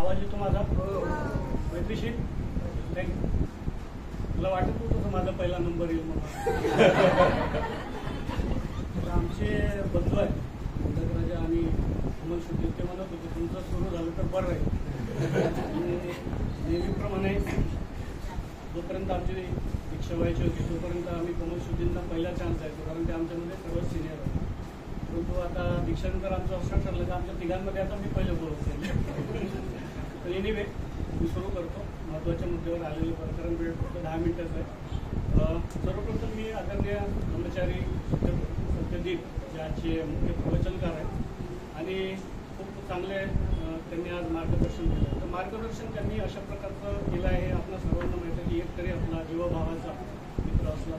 आवाज येतो माझा? मैत्रीशील थँक्यू. तुला वाटत होतं माझा पहिला नंबर येईल मला. आमचे बंधू आहेत दगराजा आणि अमोल शुद्धी, ते म्हणत होते तुमचं सुरू झालं तर बरं राहील. नेहमीप्रमाणे जोपर्यंत आमची दीक्षा व्हायची होती तोपर्यंत आम्ही कमल शुद्धींना पहिला चान्स द्यायचो, कारण ते आमच्यामध्ये सर्वात सिनियर आहे. परंतु आता दीक्षानंतर आमचं असं ठरलं की आमच्या तिघांमध्ये आता मी पहिले बोलवतो. तर एनिवे मी सुरू करतो महत्त्वाच्या मुद्द्यावर आलेलं, कारण वेळ फक्त 10 मिनिटच आहे. सर्वप्रथम मी आदरणीय ब्रह्मचारी सत्यदीप जे आजचे मुख्य प्रवचनकार आहेत आणि खूप चांगले त्यांनी आज मार्गदर्शन केलं. तर मार्गदर्शन त्यांनी अशा प्रकारचं केलं आहे. आपल्या सर्वांना माहिती आहे की एक तरी आपला जीवभावाचा मित्र असला.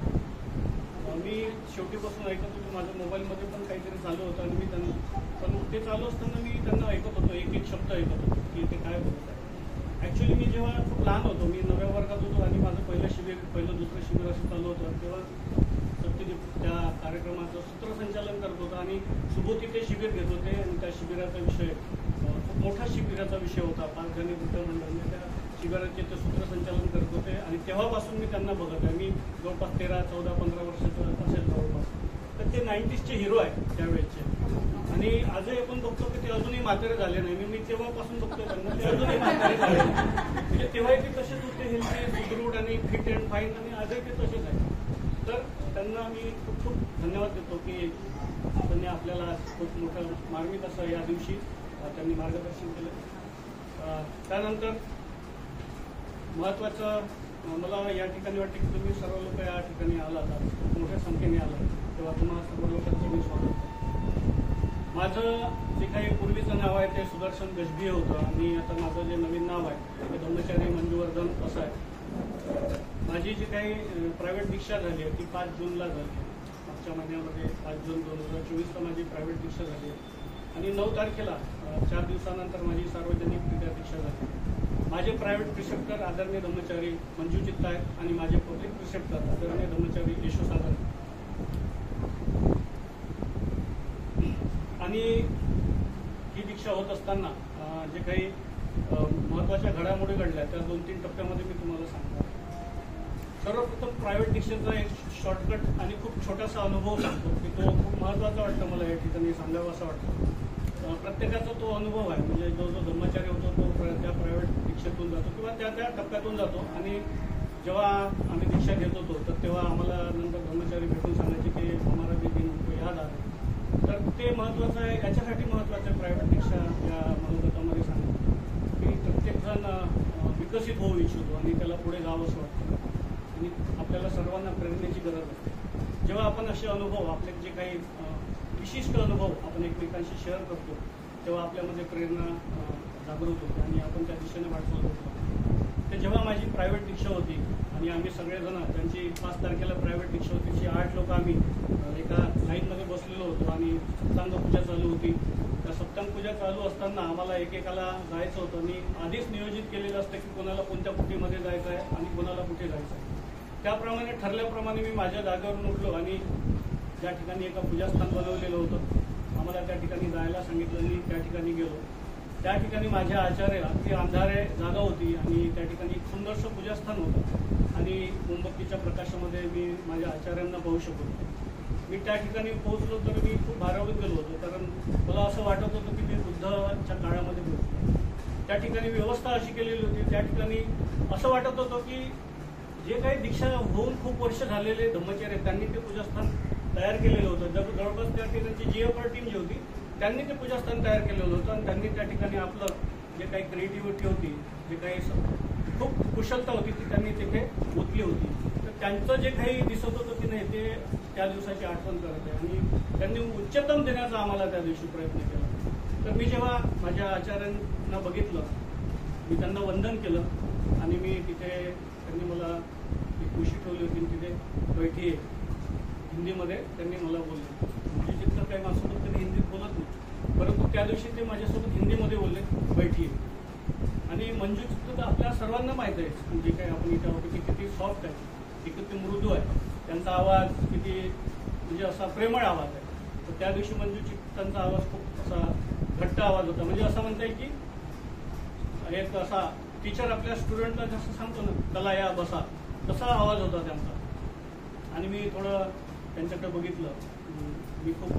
मी शेवटीपासून ऐकत होतो, माझ्या मोबाईलमध्ये पण काहीतरी चालू होतं आणि मी त्यांना, पण ते चालू असताना मी त्यांना ऐकत होतो, एक एक शब्द ऐकत होतो की ते काय बोलत आहे. ॲक्च्युली मी जेव्हा खूप लहान होतो, मी 9व्या वर्गात होतो आणि माझं पहिलं दुसरं शिबिर असं चालू होतं, तेव्हा सत्यदीप त्या कार्यक्रमाचं सूत्रसंचालन करत होता आणि सुबोधी ते शिबिर घेत होते आणि त्या शिबिराचा विषय खूप मोठा शिबिराचा विषय होता. पाचजणी बुद्ध मंडळाने त्या शिबिराचे ते सूत्रसंचालन करत होते आणि तेव्हापासून मी त्यांना बघत आहे. मी जवळपास 13, 14, 15 वर्षाचं असेल जवळपास. तर ते 90sचे हिरो आहेत त्यावेळेचे आणि आजही आपण बघतो की ते अजूनही म्हातारे झाले नाही. मी तेव्हापासून बघतो त्यांना, ते अजूनही म्हातारे झाले नाही. म्हणजे तेव्हाही ते तसेच होते, हेल्थी, सुदृढ आणि फिट अँड फाईन, आणि आजही ते तसेच आहेत. तर त्यांना मी खूप खूप धन्यवाद देतो की त्यांनी आपल्याला खूप मोठं मार्मिक असं या दिवशी त्यांनी मार्गदर्शन केलं. त्यानंतर महत्त्वाचं मला या ठिकाणी वाटते की तुम्ही सर्व लोक या ठिकाणी आलात, खूप मोठ्या संख्येने आला, तेव्हा तुम्हाला सर्व लोकांचं मी स्वागत करतो. माझं जे काही पूर्वीचं नाव आहे ते सुदर्शन गजभिये होतं आणि आता माझं जे नवीन नाव आहे ते ब्रह्मचारी मंजुवर्धन असं आहे. माझी जी काही प्रायव्हेट दीक्षा झाली आहे ती 5 जूनला झाली. मागच्या महिन्यामध्ये 5 जून 2024ला माझी प्रायव्हेट दीक्षा झाली आहे आणि 9 तारखेला 4 दिवसानंतर माझी सार्वजनिकरित्या दीक्षा झाली. माझे प्रायव्हेट प्रिसेप्टर आदरणीय ब्रह्मचारी मंजू चित्ता आहेत आणि माझे पब्लिक प्रिसेप्टर आदरणीय ब्रह्मचारी यशोसागर. आणि ही दीक्षा होत असताना जे काही महत्त्वाच्या घडामोडी घडल्या त्या 2-3 टप्प्यामध्ये मी तुम्हाला सांगतो. सर्वप्रथम प्रायव्हेट दीक्षेचा एक शॉर्टकट आणि खूप छोटासा अनुभव सांगतो की तो खूप महत्त्वाचा वाटतो मला या ठिकाणी सांगावा असं वाटतं. प्रत्येकाचा तो अनुभव आहे, म्हणजे जो ब्रह्मचारी होतो तो त्या प्रायव्हेट दीक्षेतून जातो किंवा त्या टप्प्यातून जातो. आणि जेव्हा आम्ही दीक्षा घेत होतो तर तेव्हा आम्हाला नंतर ब्रह्मचारी भेटून सांगायचे की हमारा भी दिन हमको याद आ रहा. तर ते महत्त्वाचं आहे, याच्यासाठी महत्त्वाचं आहे प्रायव्हेट दीक्षा या मनोगतामध्ये सांगतो की प्रत्येकजण विकसित होऊ इच्छितो आणि त्याला पुढे जावं असं वाटतं आणि आपल्याला सर्वांना प्रेरणेची गरज असते. जेव्हा आपण असे अनुभव, आपले जे काही विशिष्ट अनुभव आपण एकमेकांशी शेअर करतो तेव्हा आपल्यामध्ये प्रेरणा जागृत होते आणि आपण त्या दिशेने वाटचाल करतो. तर जेव्हा माझी प्रायव्हेट दीक्षा होती आणि आम्ही सगळेजण, त्यांची 5 तारखेला प्रायव्हेट दीक्षा होती, ती 8 लोक आम्ही एका लाईनमध्ये बसलेलो होतो आणि सप्तांग पूजा चालू होती. त्या सप्तांग पूजा चालू असताना आम्हाला एकेकाला जायचं होतं आणि आधीच नियोजित केलेलं असतं की कोणाला कोणत्या कुटीमध्ये जायचं आहे आणि कोणाला कुठे जायचं आहे. त्याप्रमाणे ठरल्याप्रमाणे मी माझ्या जागेवरून उठलो आणि ज्या ठिकाणी एका पूजास्थान बनवलेलं होतं आम्हाला त्या ठिकाणी जायला सांगितलं. मी त्या ठिकाणी गेलो. त्या ठिकाणी माझ्या आचार्य, अगदी अंधारे जागा होती आणि त्या ठिकाणी एक सुंदरसं पूजास्थान होतं आणि मोमबत्तीच्या प्रकाशामध्ये मी माझ्या आचार्यांना पाहू शकत होतो. मी त्या ठिकाणी पोहोचलो तर मी खूप भारावून गेलो होतो, कारण मला असं वाटत होतं की मी बुद्धाच्या काळामध्ये पोहोचलो. त्या ठिकाणी व्यवस्था अशी केलेली होती, त्या ठिकाणी असं वाटत होतं की जे काही दीक्षा होऊन खूप वर्ष झालेले ब्रह्मचारी त्यांनी ते पूजास्थान तयार केलेलं होतं. जवळपास त्या ठिकाणची GFR टीम जी होती त्यांनी ते पूजास्थान तयार केलेलं होतं आणि त्यांनी त्या ठिकाणी आपलं जे काही क्रिएटिव्हिटी होती, जे काही खूप कुशलता होती ती त्यांनी तिथे ओतली होती. तर त्यांचं जे काही दिसत होतं की नाही ते त्या दिवसाची आठवण करत आहे आणि त्यांनी उच्चतम देण्याचा आम्हाला त्या दिवशी प्रयत्न केला. तर मी जेव्हा माझ्या आचार्यांना बघितलं, मी त्यांना वंदन केलं आणि मी तिथे, त्यांनी मला एक उशी ठेवली होती, तिथे बैठी आहे हिंदीमध्ये त्यांनी मला बोलले. म्हणजे जितकं काही माझ्यासोबत त्यांनी हिंदीत बोलत नाही, परंतु त्या दिवशी ते माझ्यासोबत हिंदीमध्ये बोलले, बैठी आहे. आणि मंजू चित्त तर आपल्या सर्वांना माहीत आहे, जे काही आपण इथं होतो की किती सॉफ्ट आहे, ती किती मृदू आहे, त्यांचा आवाज किती म्हणजे असा प्रेमळ आवाज आहे. तर त्या दिवशी मंजू चित्तांचा आवाज खूप असा घट्ट आवाज होता, म्हणजे असं म्हणता येईल की एक असा टीचर आपल्या स्टुडंटला जसं सांगतो ना, चला या बसा, तसा आवाज होता त्यांचा. आणि मी थोडं त्यांच्याकडे बघितलं. मी खूप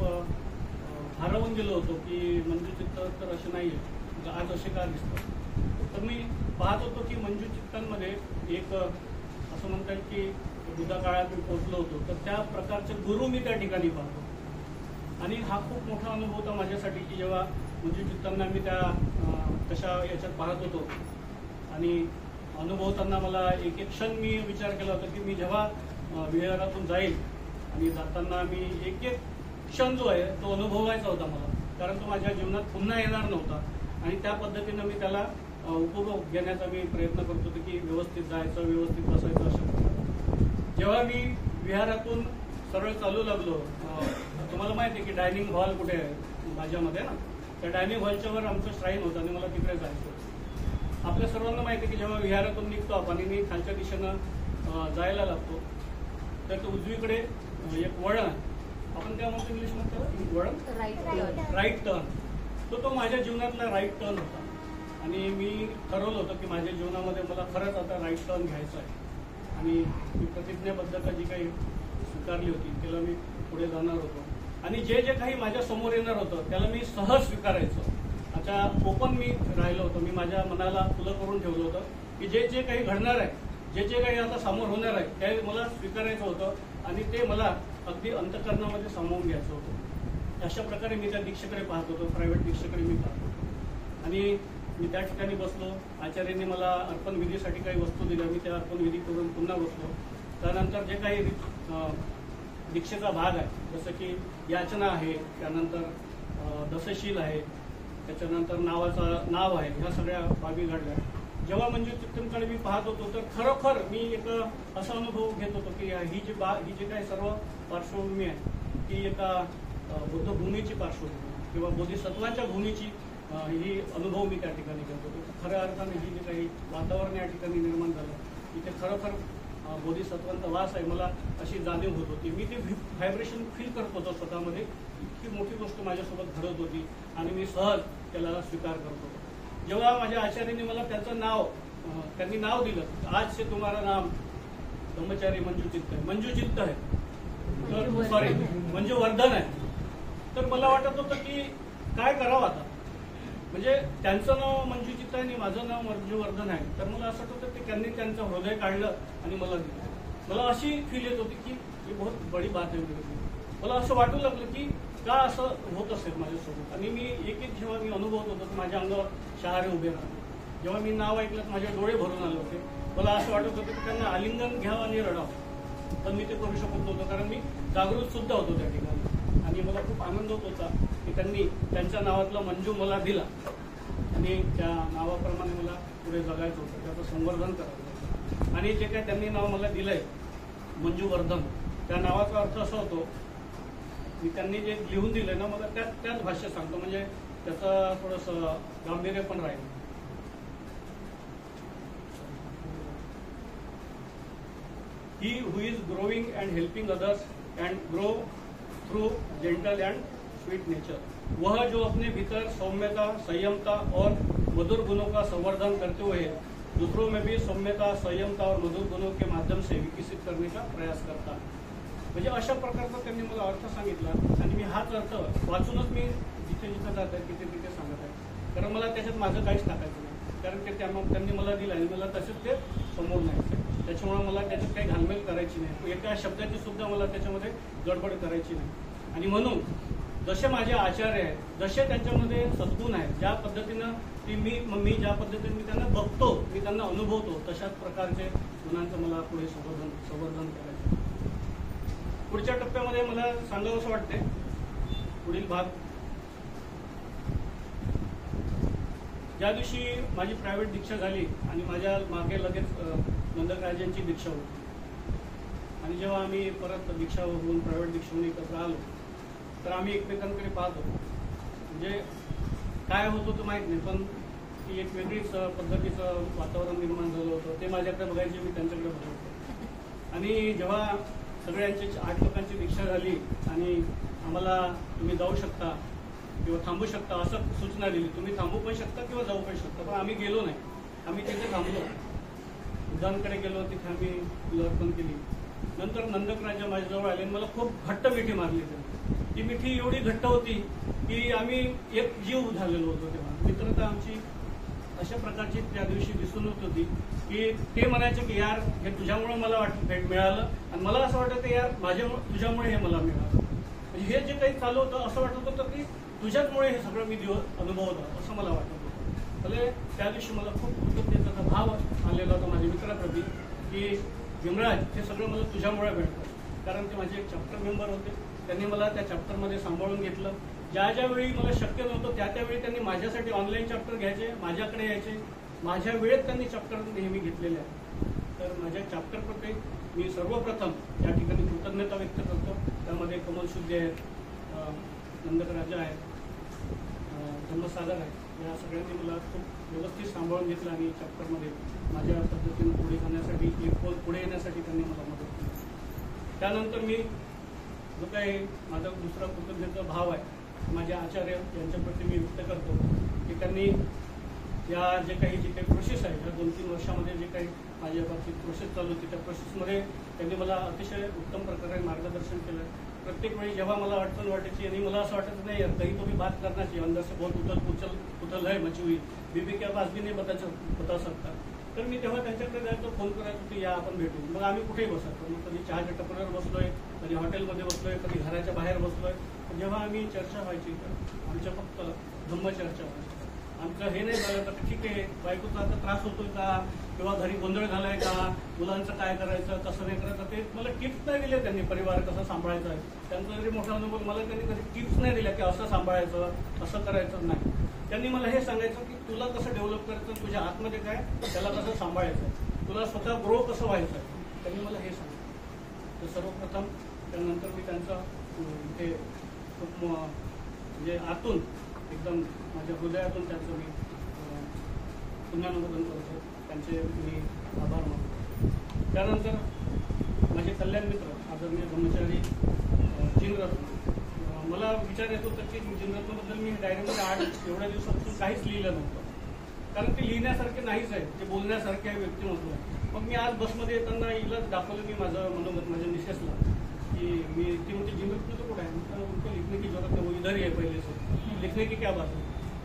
भारावून गेलो होतो की मंजू चित्त तर असे नाही आहे, आज असे का दिसतं. तर मी पाहत होतो की मंजू चित्तांमध्ये एक असं म्हणता येईल की बुद्धा काळात मी पोहोचलो होतो, तर त्या प्रकारचे गुरु मी त्या ठिकाणी पाहतो. आणि हा खूप मोठा अनुभव होता माझ्यासाठी की जेव्हा मंजू चित्तांना मी त्या तशा याच्यात पाहत होतो आणि अनुभवताना मला एक एक क्षण मी विचार केला होता की मी जेव्हा विहारातून जाईल आणि जाताना मी एक एक क्षण जो आहे तो अनुभवायचा होता मला, कारण तो माझ्या जीवनात पुन्हा येणार नव्हता. आणि त्या पद्धतीनं मी त्याला उपभोग घेण्याचा मी प्रयत्न करत होतो की व्यवस्थित जायचं, व्यवस्थित बसायचं, अशा प्रकारे. जेव्हा मी विहारातून सरळ चालू लागलो, तुम्हाला माहिती आहे की डायनिंग हॉल कुठे आहे माझ्यामध्ये ना, त्या डायनिंग हॉलच्या वर आमचं श्राईन होतं आणि मला तिकडे जायचं. आपल्या सर्वांना माहिती आहे की जेव्हा विहारातून निघतो आपण आणि खालच्या दिशेनं जायला लागतो, तर तो उजवीकडे एक वळण आहे, आपण काय म्हणतो इंग्लिशमध्ये वळण, राईट टर्न. तो माझ्या जीवनातला राईट टर्न होता. आणि मी ठरवलं होतं की माझ्या जीवनामध्ये मला खरंच आता राईट टर्न घ्यायचा आहे. आणि मी प्रतिज्ञाबद्धता जी काही स्वीकारली होती त्याला मी पुढे जाणार होतो. आणि जे जे काही माझ्या समोर येणार होतं त्याला मी सहज स्वीकारायचं. आता ओपन मी राहिलो होतो. मी माझ्या मनाला खुलं करून ठेवलं होतं की जे जे काही घडणार आहे, जे जे काही आता समोर होणार आहे ते मला स्वीकारायचं होतं आणि ते मला अगदी अंतःकरणामध्ये सामावून घ्यायचं होतं. अशा प्रकारे मी त्या दीक्षेकडे पाहत होतो, प्रायव्हेट दीक्षेकडे मी पाहत होतो. आणि मी त्या ठिकाणी बसलो. आचार्यांनी मला अर्पण विधीसाठी काही वस्तू दिल्या, मी त्या अर्पण विधी करून पुन्हा बसलो. त्यानंतर जे काही दीक्षेचा भाग आहे, जसं की याचना आहे, त्यानंतर दशशील आहे, त्याच्यानंतर नाव आहे, ह्या सगळ्या बाबी घडल्या. जेव्हा मंजू चित्तनकडे मी पाहत होतो तर खरोखर मी एक असा अनुभव घेत होतो की ही जी काही सर्व पार्श्वभूमी आहे ती एका बुद्धभूमीची पार्श्वभूमी किंवा बोधिसत्वांच्या भूमीची ही अनुभव मी त्या ठिकाणी घेत होतो. खऱ्या अर्थाने ही जे काही वातावरण या ठिकाणी निर्माण झालं इथे खरोखर बोधिसत्वांचा वास आहे, मला अशी जाणीव होत होती. मी ते व्हायब्रेशन फील करत होतो स्वतःमध्ये. इतकी मोठी गोष्ट माझ्यासोबत घडत होती आणि मी सहज त्याला स्वीकार करत होतो. जेव्हा माझ्या आचार्यांनी मला त्याचं त्यांनी नाव दिलं, आज से तुम्हारा नाम ब्रह्मचारी मंजू चित्त आहे, तर सॉरी मंजू वर्धन आहे. तर मला वाटत होतं की काय करावं आता, म्हणजे त्यांचं नाव मंजू चित्त आहे आणि माझं नाव मंजू वर्धन आहे. तर मला असं वाटत होतं की त्यांनी त्यांचं हृदय काढलं आणि मला दिलं. मला अशी फील येत होती की ही बहुत बडी बात आहे. मला असं वाटू लागलं की का असं होत असेल माझ्यासोबत. आणि मी एक एक जेव्हा मी अनुभवत होतो तर माझ्या अंगावर शहारे उभे राहते. जेव्हा मी नाव ऐकलं तर माझे डोळे भरून आले होते. मला असं वाटत होतं की त्यांना आलिंगन घ्यावं आणि रडावं, पण मी ते करू शकत नव्हतो कारण मी जागृत सुद्धा होतो त्या ठिकाणी. आणि मला खूप आनंद होत होता की त्यांनी त्यांच्या नावातला मंजू मला दिला आणि त्या नावाप्रमाणे मला पुढे जगायचं होतं, त्याचं संवर्धन करायचं होतं. आणि जे काय त्यांनी नाव मला दिलंय मंजू वर्धन, त्या नावाचा अर्थ असा होतो की त्यांनी जे लिहून दिलंय ना मला त्याच भाषेत सांगतो, म्हणजे त्याचं थोडंसं गांभीर्य पण राहील. He who is growing and helping others and grow through gentle and sweet nature, वह जो अपने भीतर सौम्यता, संयमता और मधुर गुणों का संवर्धन करते हुए दूसरों में भी सौम्यता, संयमता और मधुर गुणों के माध्यम से विकसित करने का प्रयास करता. म्हणजे अशा प्रकारचा त्यांनी मला अर्थ सांगितला आणि मी हाच अर्थ वाचूनच मी जिथे जिथे जात आहे तिथे तिथे सांगत आहे. कारण मला त्याच्यात माझं काहीच टाकायचं नाही, कारण ते त्यांनी मला दिलं आणि मला तसेच ते समोर नाही. त्याच्यामुळे मला त्याच्यात काही घालमेल करायची नाही, एका शब्दाची सुद्धा मला त्याच्यामध्ये गडबड करायची नाही. आणि म्हणून जसे माझे आचार्य आहेत, जसे त्यांच्यामध्ये सद्गुण आहेत, ज्या पद्धतीनं मी ज्या पद्धतीने मी त्यांना बघतो, मी त्यांना अनुभवतो, तशाच प्रकारचे गुणांचं मला पुढे संवर्धन करायचं. पुढच्या टप्प्यामध्ये मला सांगावं असं वाटते, पुढील भाग ज्या दिवशी माझी प्रायव्हेट दीक्षा झाली आणि माझ्या मागे लगेच नंदकराजांची दीक्षा होती. आणि जेव्हा आम्ही परत दीक्षा होऊन प्रायव्हेट दीक्षेहून एकत्र आलो तर आम्ही एकमेकांकडे पाहतो, म्हणजे काय होत होतं माहीत नाही, पण ती एक वेगळीच पद्धतीचं वातावरण निर्माण झालं होतं. ते माझ्याकडे बघायचे, मी त्यांच्याकडे बघायचो. आणि जेव्हा सगळ्यांची 8 लोकांची दीक्षा झाली आणि आम्हाला तुम्ही जाऊ शकता किंवा थांबू शकता असं सूचना दिली, तुम्ही थांबू पण शकता किंवा जाऊ पण शकता, पण आम्ही गेलो नाही. आम्ही तिथे थांबलो, बुद्धांकडे गेलो, तिथे आम्ही फुलं अर्पण केली. नंतर नंदक राजा माझ्याजवळ आले, मला खूप घट्ट मिठी मारली त्यांनी. ती मिठी एवढी घट्ट होती की आम्ही एक जीव झालेलो होतो. तेव्हा मित्रता आमची अशा प्रकारची त्या दिवशी दिसून येत होती की ते म्हणायचे की यार हे तुझ्यामुळे मला भेट मिळालं, आणि मला असं वाटतं यार तुझ्यामुळे हे मला मिळालं. म्हणजे हे जे काही चालू होतं असं वाटत होतं की तुझ्याचमुळे हे सगळं मी दिवस अनुभवलं असं मला वाटत होतं. भले त्या दिवशी मला खूप कृतज्ञतेचा भाव आलेला होता माझ्या मित्राप्रती की भीमराज हे सगळं मला तुझ्यामुळे भेटतं. कारण ते माझे एक चॅप्टर मेंबर होते, त्यांनी मला त्या चॅप्टरमध्ये सांभाळून घेतलं. ज्या ज्यावेळी मला शक्य नव्हतं त्या त्यावेळी त्यांनी माझ्यासाठी ऑनलाईन चॅप्टर घ्यायचे, माझ्याकडे यायचे, माझ्या वेळेत त्यांनी चॅप्टर नेहमी घेतलेले आहे. तर माझ्या चॅप्टरप्रती मी सर्वप्रथम या ठिकाणी कृतज्ञता व्यक्त करतो. त्यामध्ये कमल शुद्धे आहेत, नंदक राजा आहेत, धम्मसागर आहे, या सगळ्यांनी मला खूप व्यवस्थित सांभाळून घेतलं आणि चॅप्टरमध्ये माझ्या पद्धतीनं पुढे जाण्यासाठी, एक पोल पुढे येण्यासाठी त्यांनी मला मदत केली. त्यानंतर मी जो काही माझा दुसरा कृतज्ञतेचा भाव आहे माझ्या आचार्य यांच्याप्रती मी व्यक्त करतो की त्यांनी या जे काही प्रोसेस आहे, या 2-3 वर्षामध्ये जे काही माझ्या बाबतीत प्रोसेस चालू होती त्या प्रोसेसमध्ये त्यांनी मला अतिशय उत्तम प्रकारे मार्गदर्शन केलं. प्रत्येक वेळी जेव्हा मला अडचण वाटायची आणि मला असं वाटत नाही यार कहीं तो भी बात करना चाहिए, अंदर से बहुत उथल है मची हुई, बीबी के पास भी नहीं बता सकता. तर मी तेव्हा त्यांच्याकडे जायचो, फोन करायचो की या आपण भेटू. मग आम्ही कुठेही बसायचो, मग कधी चहाच्या टपरीवर बसलोय, कधी हॉटेलमध्ये बसलोय, कधी घराच्या बाहेर बसलोय. जेव्हा आम्ही चर्चा व्हायची तर आमच्या फक्त धम्मचर्चा व्हायची. आमचं हे नाही झालं तर ठीक आहे, बायकोचा आता त्रास होतोय का, किंवा घरी गोंधळ झालाय का, मुलांचं काय करायचं, कसं नाही करायचं, ते मला टिप्स नाही दिले त्यांनी. परिवार कसा सांभाळायचा आहे त्यांचा जरी मोठा अनुभव, मला त्यांनी कधी टिप्स नाही दिल्या की असं सांभाळायचं, असं करायचं नाही. त्यांनी मला हे सांगायचं की तुला कसं डेव्हलप करायचं, तुझ्या आतमध्ये काय त्याला कसं सांभाळायचं, तुला स्वतः ग्रो कसं व्हायचं आहे, त्यांनी मला हे सांगितलं. तर सर्वप्रथम त्यानंतर मी त्यांचं इथे खूप म्हणजे आतून एकदम माझ्या हृदयातून त्यांचं मी पुण्यानुमोदन करतो, त्यांचे मी आभार मानतो. त्यानंतर माझे कल्याण मित्र आदरणीय ब्रह्मचारी जिनरत्न, मला विचार येत होता की जिनरत्नबद्दल मी डायरीमध्ये एवढ्या दिवसापासून काहीच लिहिलं नव्हतं, कारण ते लिहिण्यासारखे नाहीच आहे, ते बोलण्यासारखे आहे, व्यक्तिमत्व आहे. मग मी आज बसमध्ये येताना हिलाच दाखवलं मी माझं मनोगत माझ्या मिसेसला कि मी ती म्हणजे जिनरत्न तो कुठे आहे, उनको लिखने की जरूरत है, वो इधर ही है पहिले से, लिखने की क्या बात है.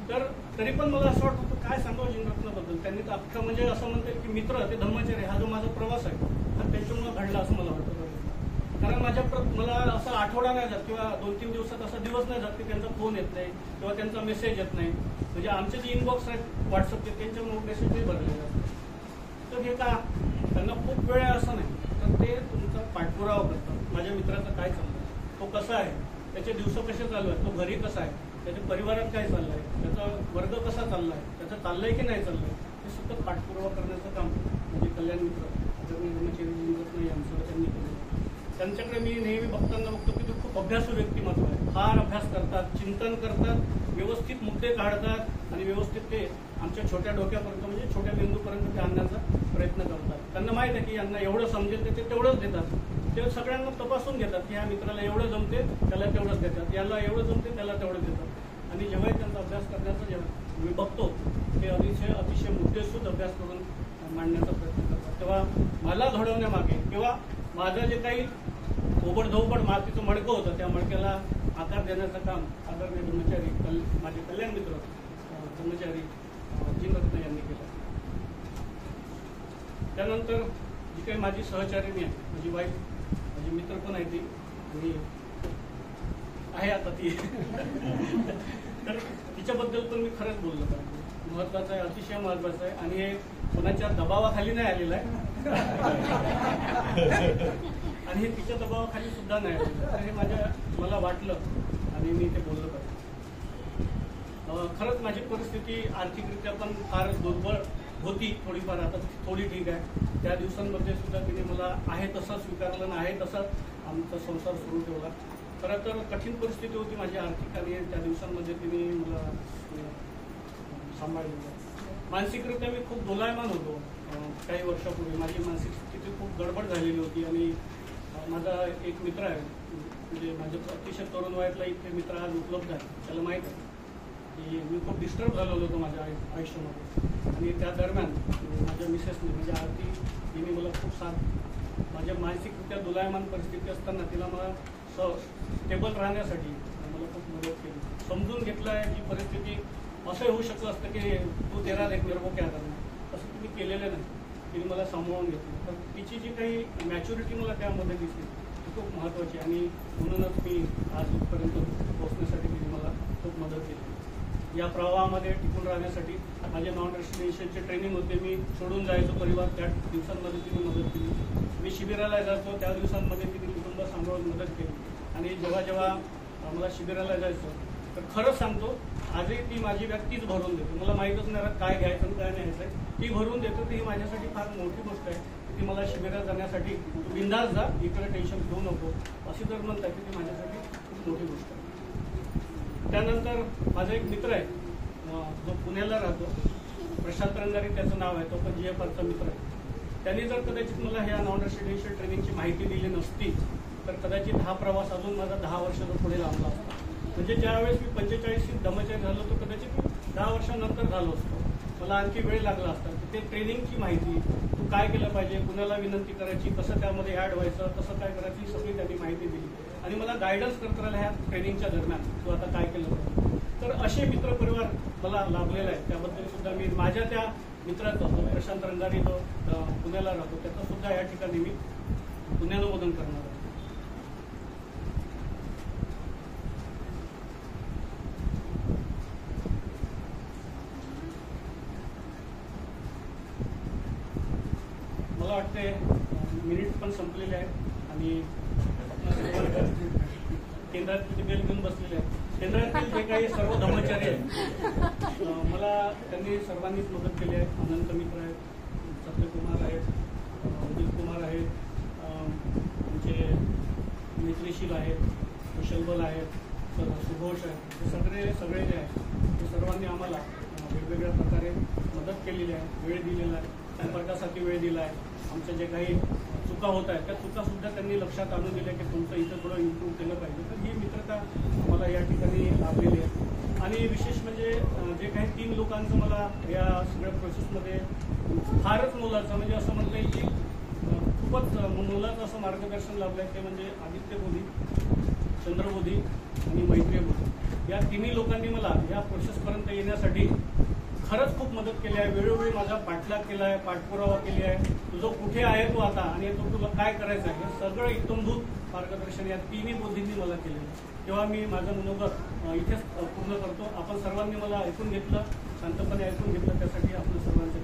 तर तरी पण मला असं वाटतं काय सांगावं जिनरत्नबद्दल. त्यांनी तर अख्खं म्हणजे असं म्हणतात की मित्र ते धम्मचर्य हा जो माझा प्रवास आहे हा त्याच्यामुळे घडला असं मला वाटतं. कारण मला असं आठवडा नाही जात किंवा 2-3 दिवसात असा दिवस नाही जात की त्यांचा फोन येत नाही किंवा त्यांचा मेसेज येत नाही. म्हणजे आमचे जे इनबॉक्स आहेत व्हॉट्सअपचे त्यांच्या मेसेजही भरलेले असतात. तर हे का त्यांना खूप वेळ आहे असं नाही, तर ते तुमचा पाठपुरावा करतात. माझ्या मित्राचं काय चाललं, तो कसा आहे, त्याचे दिवस कसे चालू आहेत, तो घरी कसा आहे, त्याच्या परिवारात काय चाललं आहे, त्याचा वर्ग कसा चालला आहे, त्याचं चाललंय की नाही चाललंय, हे सतत पाठपुरावा करण्याचं काम म्हणजे कल्याण मित्र ब्रह्मचारी यांचं त्यांनी केलं. त्यांच्याकडे मी नेहमी बघताना बघतो की ते खूप अभ्यासू व्यक्तिमत्व आहे, फार अभ्यास करतात, चिंतन करतात, व्यवस्थित मुद्दे काढतात आणि व्यवस्थित ते आमच्या छोट्या डोक्यापर्यंत म्हणजे छोट्या बिंदूपर्यंत ते आणण्याचा प्रयत्न करतात. त्यांना माहीत आहे की यांना एवढं समजेल ते तेवढंच देतात. ते सगळ्यांना तपासून घेतात की ह्या मित्राला एवढं जमते त्याला तेवढंच देतात, याला एवढं जमते त्याला तेवढं देतात. आणि जेव्हाही त्यांचा अभ्यास करण्याचा जेव्हा मी बघतो ते अतिशय मुद्देसूद अभ्यास करून मांडण्याचा प्रयत्न करतात. तेव्हा मला घडवण्यामागे किंवा माझं जे काही ओबडधोबड मातीचं मडकं होतं त्या मडक्याला आकार देण्याचं काम आदरणीय ब्रह्मचारी माझे कल्याण मित्र ब्रह्मचारी जिनरत्न यांनी केलं. त्यानंतर जी काही माझी सहचारिणी आहे, माझी वाईफ, माझी मित्र पण आहे ती आणि आहे आता ती तर तिच्याबद्दल पण मी खरंच बोललो पाहिजे. महत्वाचं आहे, अतिशय महत्वाचं आहे आणि हे कोणाच्या दबावाखाली नाही आलेलं आहे आणि हे तिच्या दबावाखाली सुद्धा नाही आलेलं. तर हे मला वाटलं आणि मी ते बोललो पाहिजे. खरंच माझी परिस्थिती आर्थिकरित्या पण फार दुर्बळ होती थोडीफार, आता थोडी ठीक आहे. त्या दिवसांमध्ये सुद्धा तिने मला आहे तसं स्वीकारलं, आहे तसं आमचा संसार सुरू ठेवला. खरं तर कठीण परिस्थिती होती माझी आर्थिक आणि त्या दिवसांमध्ये तिने मला सांभाळलं. मानसिकरित्या मी खूप दोलायमान होतो. काही वर्षापूर्वी माझी मानसिक स्थिती खूप गडबड झालेली होती आणि माझा एक मित्र आहे, म्हणजे माझं अतिशय तरुण वयातला इथे मित्र आज उपलब्ध आहे, त्याला माहीत आहे की मी खूप डिस्टर्ब झालेलो होतो माझ्या आयुष्यामध्ये. आणि त्या दरम्यान माझ्या मिसेसने म्हणजे आरती तिने मला खूप साथ, माझ्या मानसिकरित्या दुलायमान परिस्थिती असताना तिला मला स्टेबल राहण्यासाठी मला खूप मदत केली. समजून घेतलं आहे की परिस्थिती असं होऊ शकलं असतं की तू तेरा एक मेरे को क्या करणार, असं तुम्ही केलेलं नाही. तिने मला सांभाळून घेतलं. तर तिची जी काही मॅच्युरिटी मला त्यामध्ये दिसली ती खूप महत्त्वाची, आणि म्हणूनच मी आज इथपर्यंत पोहोचण्यासाठी तिने मला खूप मदत केली. या प्रवाहामध्ये टिकून राहण्यासाठी माझे नॉन रेसिडेन्शियलचे ट्रेनिंग होते, मी सोडून जायचो परिवार, त्या दिवसांमध्ये तिने मदत केली. मी शिबिराला जायचो त्या दिवसांमध्ये तिने कुटुंब सांभाळून मदत केली. आणि जेव्हा जेव्हा मला शिबिराला जायचं तर खरंच सांगतो, आजही ती माझी बॅग तीच भरून देते. मला माहीतच नाही काय घ्यायचं आणि काय नाही घ्यायचं, ती भरून देते. तर ही माझ्यासाठी फार मोठी गोष्ट आहे. ती मला शिबिरात जाण्यासाठी बिंदास जा, इकडे टेन्शन घेऊ नको अशी जर म्हणतात की ती माझ्यासाठी खूप मोठी गोष्ट आहे. त्यानंतर माझा एक मित्र आहे जो पुण्याला राहतो, प्रशांत रंगारी त्याचं नाव आहे, तो पण GFRचा मित्र आहे. त्यांनी जर कदाचित मला ह्या नॉन रेसिडेन्शियल ट्रेनिंगची माहिती दिली नसती तर कदाचित हा प्रवास अजून माझा 10 वर्षाचा पुढे लांबला असता. म्हणजे ज्यावेळेस मी 45 ब्रह्मचारी झालो तो कदाचित 10 वर्षानंतर झालो असतो, मला आणखी वेळ लागला असता. ते ट्रेनिंगची माहिती, तू काय केलं पाहिजे, कुणाला विनंती करायची, कसं त्यामध्ये ॲड व्हायचं, कसं काय करायची, ही सगळी त्यांनी माहिती दिली. आणि मला गायडन्स करत राहिला ह्या ट्रेनिंगच्या दरम्यान, तू आता काय केलं पाहिजे. तर असे मित्रपरिवार मला लाभलेला आहे. त्याबद्दल सुद्धा मी माझ्या त्या मित्राचा, प्रशांत रंगारी जो पुण्याला राहतो, त्याचं सुद्धा या ठिकाणी मी पुण्यानुमोदन करणार आहे. मला वाटते मिनिट पण संपलेले आहेत आणि केंद्रातील बेल घेऊन बसलेले आहेत. केंद्रातील जे काही सर्व धर्मचारी आहेत मला त्यांनी सर्वांनीच मदत केली आहे. अनंत मित्र आहेत, सत्यकुमार आहेत, उदित कुमार आहेत, आमचे मित्रशील आहेत, कुशलबल आहेत, सुघोष आहेत, हे सगळे जे आहेत ते सर्वांनी आम्हाला वेगवेगळ्या प्रकारे मदत केलेली आहे, वेळ दिलेला आहे, संपर्कासाठी वेळ दिला आहे. आमच्या जे काही चुका होत आहेत त्या चुकासुद्धा त्यांनी लक्षात आणून दिल्या की तुमचं इथं थोडं इम्प्रूव्ह केलं पाहिजे. तर ही मित्रता मला या ठिकाणी लाभलेली आहे. आणि विशेष म्हणजे जे काही 3 लोकांचं मला या सगळ्या प्रोसेसमध्ये फारच मोलाचं, म्हणजे असं म्हणता येईल की खूपच मोलाचं असं मार्गदर्शन लाभलं आहे. ते म्हणजे आदित्य बोधी, चंद्रबोधी आणि मैत्रीय बोधी. या 3 लोकांनी मला या प्रोसेसपर्यंत येण्यासाठी खरंच खूप मदत केली आहे. वेळोवेळी माझा पाठलाग केला आहे, पाठपुरावा केली आहे. तुझं कुठे आहे तू आता आणि तो तुला काय करायचं आहे, हे सगळं इत्थंभूत मार्गदर्शन या 3 बोधींनी मला केलेलं. तेव्हा मी माझं मनोगत इथेच पूर्ण करतो. आपण सर्वांनी मला ऐकून घेतलं, शांतपणे ऐकून घेतलं, त्यासाठी आपलं सर्वांचं